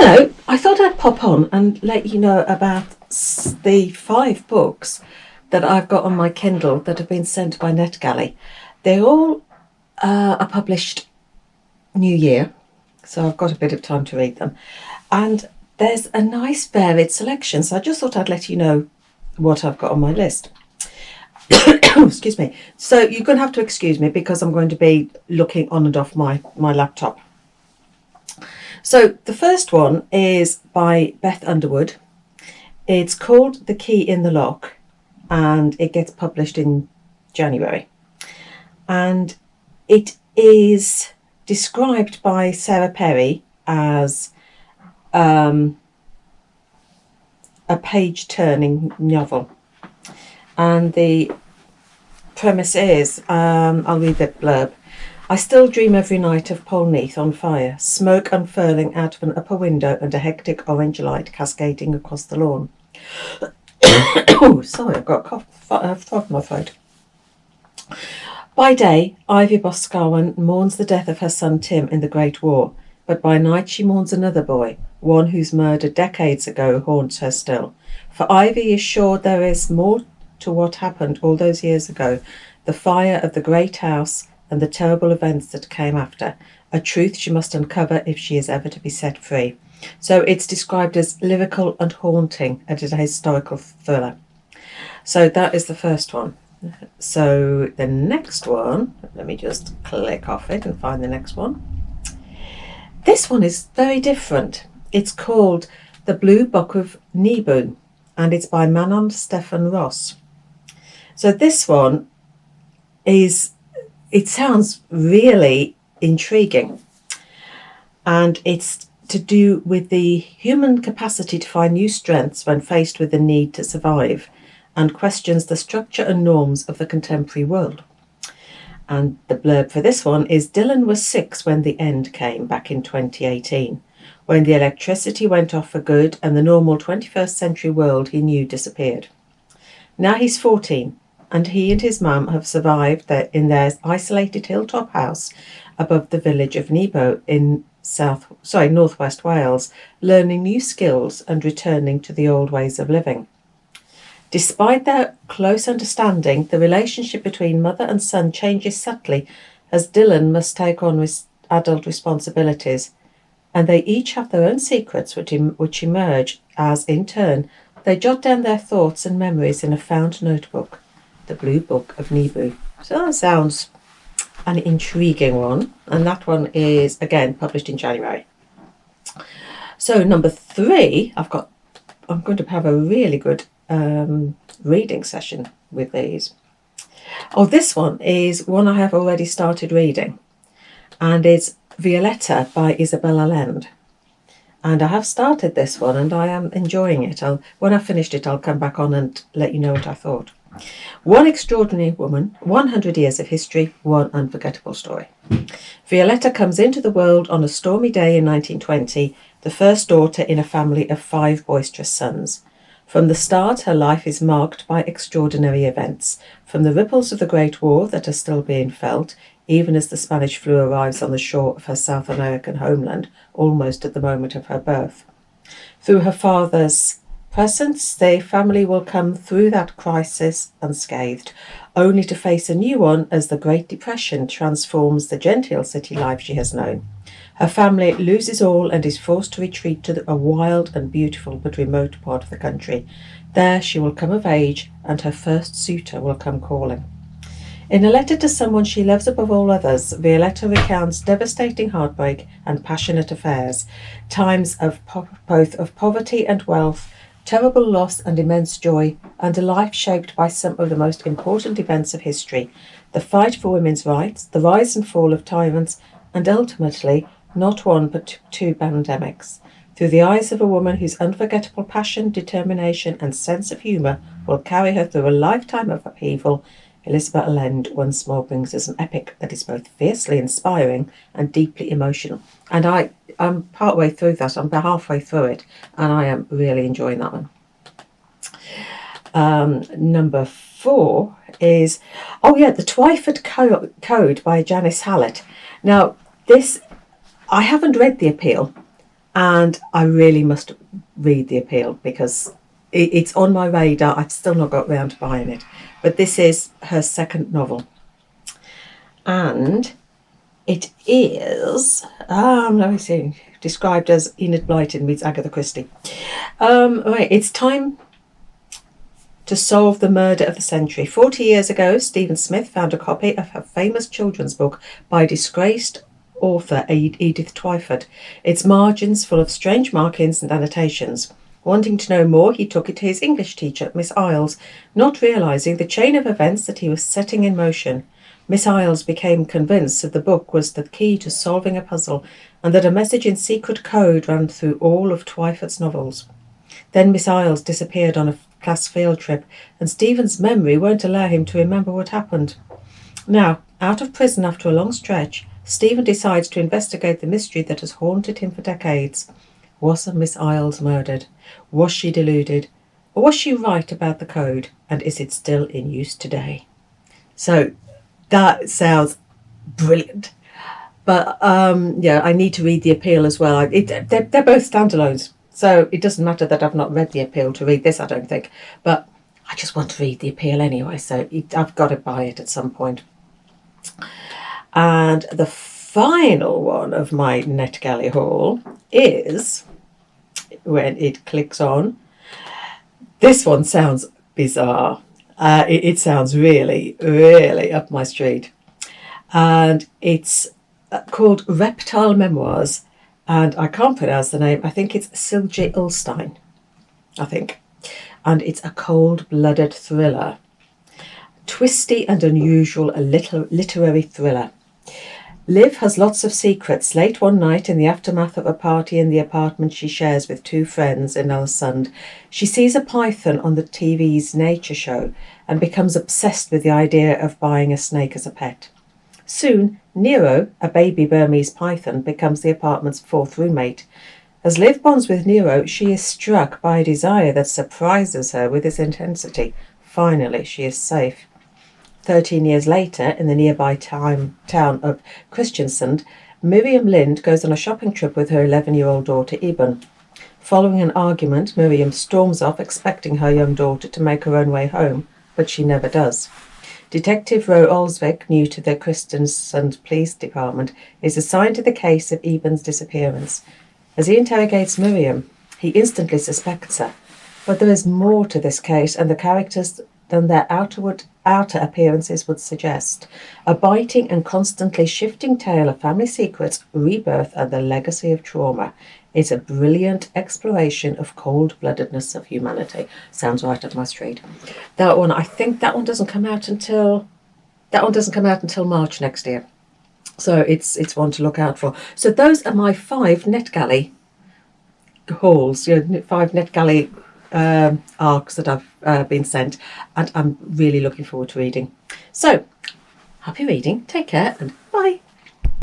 Hello, I thought I'd pop on and let you know about the 5 books that I've got on my Kindle that have been sent by Netgalley. They all are published New Year, so I've got a bit of time to read them. And there's a nice varied selection, so I just thought I'd let you know what I've got on my list. Excuse me. So you're going to have to excuse me because I'm going to be looking on and off my laptop. So the first one is by Beth Underwood. It's called The Key in the Lock and it gets published in January. And it is described by Sarah Perry as a page-turning novel. And the premise is, I'll read the blurb. I still dream every night of Polneath on fire, smoke unfurling out of an upper window and a hectic orange light cascading across the lawn. Oh, sorry, I've got a frog in my throat. By day, Ivy Boscawen mourns the death of her son Tim in the Great War, but by night she mourns another boy, one whose murder decades ago haunts her still. For Ivy is sure there is more to what happened all those years ago, the fire of the great house and the terrible events that came after, a truth she must uncover if she is ever to be set free. So it's described as lyrical and haunting, and it's a historical thriller. So that is the first one. So the next one, let me just click off it and find the next one. This one is very different. It's called The Blue Book of Nemo, and it's by Manon Stephan Ross. So this one it sounds really intriguing, and it's to do with the human capacity to find new strengths when faced with the need to survive, and questions the structure and norms of the contemporary world. And the blurb for this one is, Dylan was 6 when the end came back in 2018, when the electricity went off for good and the normal 21st century world he knew disappeared. Now he's 14, and he and his mum have survived in their isolated hilltop house above the village of Nemo in northwest Wales, learning new skills and returning to the old ways of living. Despite their close understanding, the relationship between mother and son changes subtly as Dylan must take on adult responsibilities, and they each have their own secrets which emerge as, in turn, they jot down their thoughts and memories in a found notebook, The Blue Book of Nemo. So that sounds an intriguing one, and that one is again published in January. So number 3, I'm going to have a really good reading session with these. Oh, this one is one I have already started reading, and it's Violetta by Isabel Allende. And I have started this one and I am enjoying it. When I've finished it, I'll come back on and let you know what I thought. One extraordinary woman, 100 years of history, one unforgettable story. Violetta comes into the world on a stormy day in 1920, the first daughter in a family of 5 boisterous sons. From the start, her life is marked by extraordinary events, from the ripples of the Great War that are still being felt, even as the Spanish flu arrives on the shore of her South American homeland, almost at the moment of her birth. Through her father's presence, the family will come through that crisis unscathed, only to face a new one as the Great Depression transforms the genteel city life she has known. Her family loses all and is forced to retreat to a wild and beautiful but remote part of the country. There she will come of age, and her first suitor will come calling. In a letter to someone she loves above all others, Violetta recounts devastating heartbreak and passionate affairs, times of both of poverty and wealth, terrible loss and immense joy, and a life shaped by some of the most important events of history, the fight for women's rights, the rise and fall of tyrants, and ultimately, not one but 2 pandemics. Through the eyes of a woman whose unforgettable passion, determination, and sense of humour will carry her through a lifetime of upheaval, Isabel Allende once more brings us an epic that is both fiercely inspiring and deeply emotional. And I'm partway through that, I'm about halfway through it, and I am really enjoying that one. Number 4 is, The Twyford Code by Janice Hallett. Now, this, I haven't read The Appeal, And I really must read The Appeal because it's on my radar. I've still not got round to buying it. But this is her second novel. And it is, let me see, described as Enid Blyton meets Agatha Christie. Right, it's time to solve the murder of the century. 40 years ago, Stephen Smith found a copy of her famous children's book by disgraced author Edith Twyford, its margins full of strange markings and annotations. Wanting to know more, he took it to his English teacher, Miss Isles, not realising the chain of events that he was setting in motion. Miss Isles became convinced that the book was the key to solving a puzzle and that a message in secret code ran through all of Twyford's novels. Then Miss Isles disappeared on a class field trip, and Stephen's memory won't allow him to remember what happened. Now, out of prison after a long stretch, Stephen decides to investigate the mystery that has haunted him for decades. Was Miss Isles murdered? Was she deluded? Or was she right about the code? And is it still in use today? So that sounds brilliant. But yeah, I need to read The Appeal as well. They're both standalones. So it doesn't matter that I've not read The Appeal to read this, I don't think. But I just want to read The Appeal anyway. So I've got to buy it at some point. And the final one of my Netgalley haul is, when it clicks on, this one sounds bizarre. It sounds really, really up my street. And it's called Reptile Memoirs. And I can't pronounce the name. I think it's Silje Ulstein, I think. And it's a cold-blooded thriller. Twisty and unusual, a literary thriller. Liv has lots of secrets. Late one night, in the aftermath of a party in the apartment she shares with two friends in Älvsund, she sees a python on the TV's nature show and becomes obsessed with the idea of buying a snake as a pet. Soon, Nero, a baby Burmese python, becomes the apartment's fourth roommate. As Liv bonds with Nero, she is struck by a desire that surprises her with its intensity. Finally, she is safe. 13 years later, in the nearby town of Kristiansand, Miriam Lind goes on a shopping trip with her 11-year-old daughter Iben. Following an argument, Miriam storms off, expecting her young daughter to make her own way home, but she never does. Detective Ro Olsvik, new to the Kristiansand Police Department, is assigned to the case of Iben's disappearance. As he interrogates Miriam, he instantly suspects her. But there is more to this case and the characters than their outer appearances would suggest. A biting and constantly shifting tale of family secrets, rebirth, and the legacy of trauma. It's a brilliant exploration of cold-bloodedness of humanity. Sounds right up my street. That one, I think that one doesn't come out until March next year. So it's one to look out for. So those are my 5 Netgalley hauls, 5 Netgalley arcs that I've been sent, and I'm really looking forward to reading. So happy reading, take care, and bye.